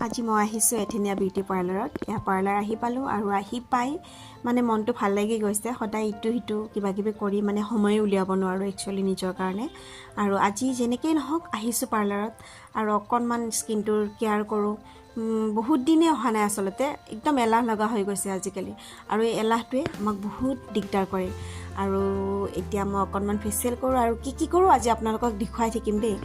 আজি মই আহিছোঁ এথেনিয়া বিউটি পাৰ্লাৰত। এয়া পাৰ্লাৰ আহি পালোঁ আৰু আহি পাই মানে মনটো ভাল লাগি গৈছে। সদায় ইটো সিটো কিবাকিবি কৰি মানে সময় উলিয়াব নোৱাৰোঁ একচুৱেলি নিজৰ কাৰণে। আৰু আজি যেনেকেই নহওক আহিছোঁ পাৰ্লাৰত আৰু অকণমান স্কিনটোৰ কেয়াৰ কৰোঁ। বহুত দিনে অহা নাই আচলতে, একদম এলাহ লগা হৈ গৈছে আজিকালি আৰু এই এলাহটোৱে আমাক বহুত দিগদাৰ কৰে। আৰু এতিয়া মই অকণমান ফেচিয়েল কৰোঁ আৰু কি কৰোঁ আজি আপোনালোকক দেখুৱাই থাকিম দেই।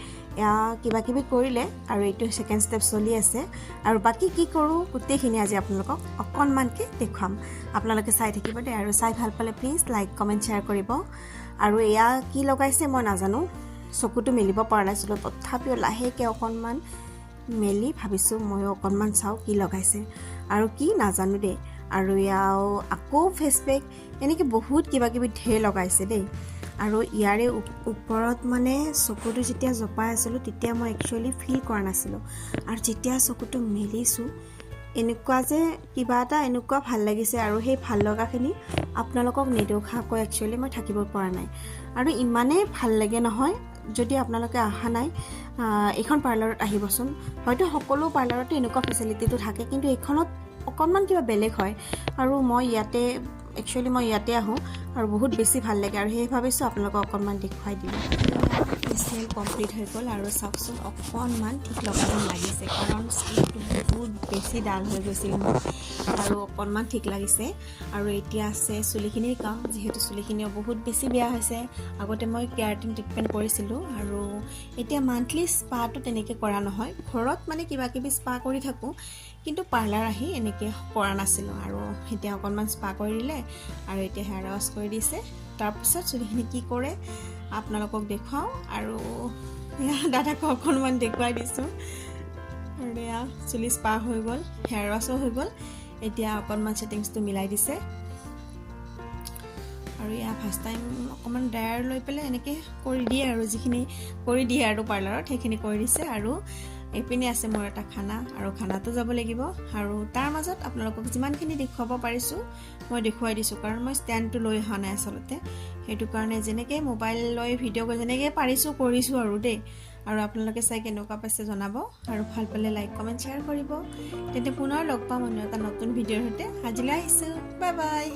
এয়া কিবাকিবি কৰিলে আৰু এইটো ছেকেণ্ড ষ্টেপ চলি আছে আৰু বাকী কি কৰোঁ গোটেইখিনি আজি আপোনালোকক অকণমানকৈ দেখুৱাম। আপোনালোকে চাই থাকিব দেই আৰু চাই ভাল পালে প্লিজ লাইক কমেণ্ট শ্বেয়াৰ কৰিব। আৰু এয়া কি লগাইছে মই নাজানো, চকুটো মেলিব পৰা নাছিলোঁ, তথাপিও লাহেকৈ অকণমান মেলি ভাবিছোঁ ময়ো অকণমান চাওঁ কি লগাইছে আৰু কি নাজানো দেই। আৰু এয়াও আকৌ ফেচ পেক, এনেকৈ বহুত কিবাকিবি ঢেৰ লগাইছে দেই। আৰু ইয়াৰে ওপৰত মানে চকুটো যেতিয়া জপাই আছিলোঁ তেতিয়া মই একচুৱেলি ফিল কৰা নাছিলোঁ, আৰু যেতিয়া চকুটো মেলিছোঁ এনেকুৱা যে কিবা এটা এনেকুৱা ভাল লাগিছে আৰু সেই ভাল লগাখিনি আপোনালোকক নেদেখাকৈ একচুৱেলি মই থাকিব পৰা নাই। আৰু ইমানেই ভাল লাগে নহয়, যদি আপোনালোকে অহা নাই এইখন পাৰ্লাৰত আহিবচোন। হয়তো সকলো পাৰ্লাৰতে এনেকুৱা ফেচিলিটিটো থাকে, কিন্তু এইখনত অকণমান কিবা বেলেগ হয়। আৰু মই ইয়াতে আহোঁ আৰু বহুত বেছি ভাল লাগে, আৰু সেই ভাবিছোঁ আপোনালোকক অকণমান দেখুৱাই দিম। ফেচিয়েল কমপ্লিট হৈ গ'ল আৰু চাওকচোন অকণমান ঠিক লগাব লাগিছে, কাৰণ স্কিনটো বহুত বেছি ডাল হৈ গৈছিল মোৰ, আৰু অকণমান ঠিক লাগিছে। আৰু এতিয়া আছে চুলিখিনিৰ কাম, যিহেতু চুলিখিনিও বহুত বেছি বেয়া হৈছে। আগতে মই কেৰাটিন ট্ৰিটমেণ্ট কৰিছিলোঁ আৰু এতিয়া মান্থলি স্পাটো তেনেকৈ কৰা নহয়, ঘৰত মানে কিবাকিবি স্পা কৰি থাকোঁ, কিন্তু পাৰ্লাৰ আহি এনেকৈ কৰা নাছিলোঁ। আৰু এতিয়া অকণমান স্পা কৰি দিলে আৰু এতিয়া হেয়াৰ ৱাছ কৰি দিছে। তাৰপিছত চুলিখিনি কি কৰে আপোনালোকক দেখুৱাওঁ, আৰু এয়া দাদাক অকণমান দেখুৱাই দিছোঁ। আৰু এয়া চুলি স্পা হৈ গ'ল, হেয়াৰ ৱাছো হৈ গ'ল, এতিয়া অকণমান ছেটিংছটো মিলাই দিছে। আৰু এয়া ফাৰ্ষ্ট টাইম অকণমান ড্ৰায়াৰ লৈ পেলাই এনেকৈ কৰি দিয়ে, আৰু যিখিনি কৰি দিয়ে আৰু পাৰ্লাৰত সেইখিনি কৰি দিছে। আৰু এইপিনে আছে মোৰ এটা খানা, আৰু খানাটো যাব লাগিব। আৰু তাৰ মাজত আপোনালোকক যিমানখিনি দেখুৱাব পাৰিছোঁ মই দেখুৱাই দিছোঁ, কাৰণ মই ষ্টেণ্ডটো লৈ অহা নাই আচলতে। সেইটো কাৰণে যেনেকৈ মোবাইল লৈ ভিডিঅ' কৰি যেনেকৈ পাৰিছোঁ কৰিছোঁ আৰু দেই। আৰু আপোনালোকে চাই কেনেকুৱা পাইছে জনাব, আৰু ভাল পালে লাইক কমেণ্ট শ্বেয়াৰ কৰিব। তেন্তে পুনৰ লগ পাম অন্য এটা নতুন ভিডিঅ'ৰ সৈতে। আজিলৈ আহিছোঁ, বাই বাই।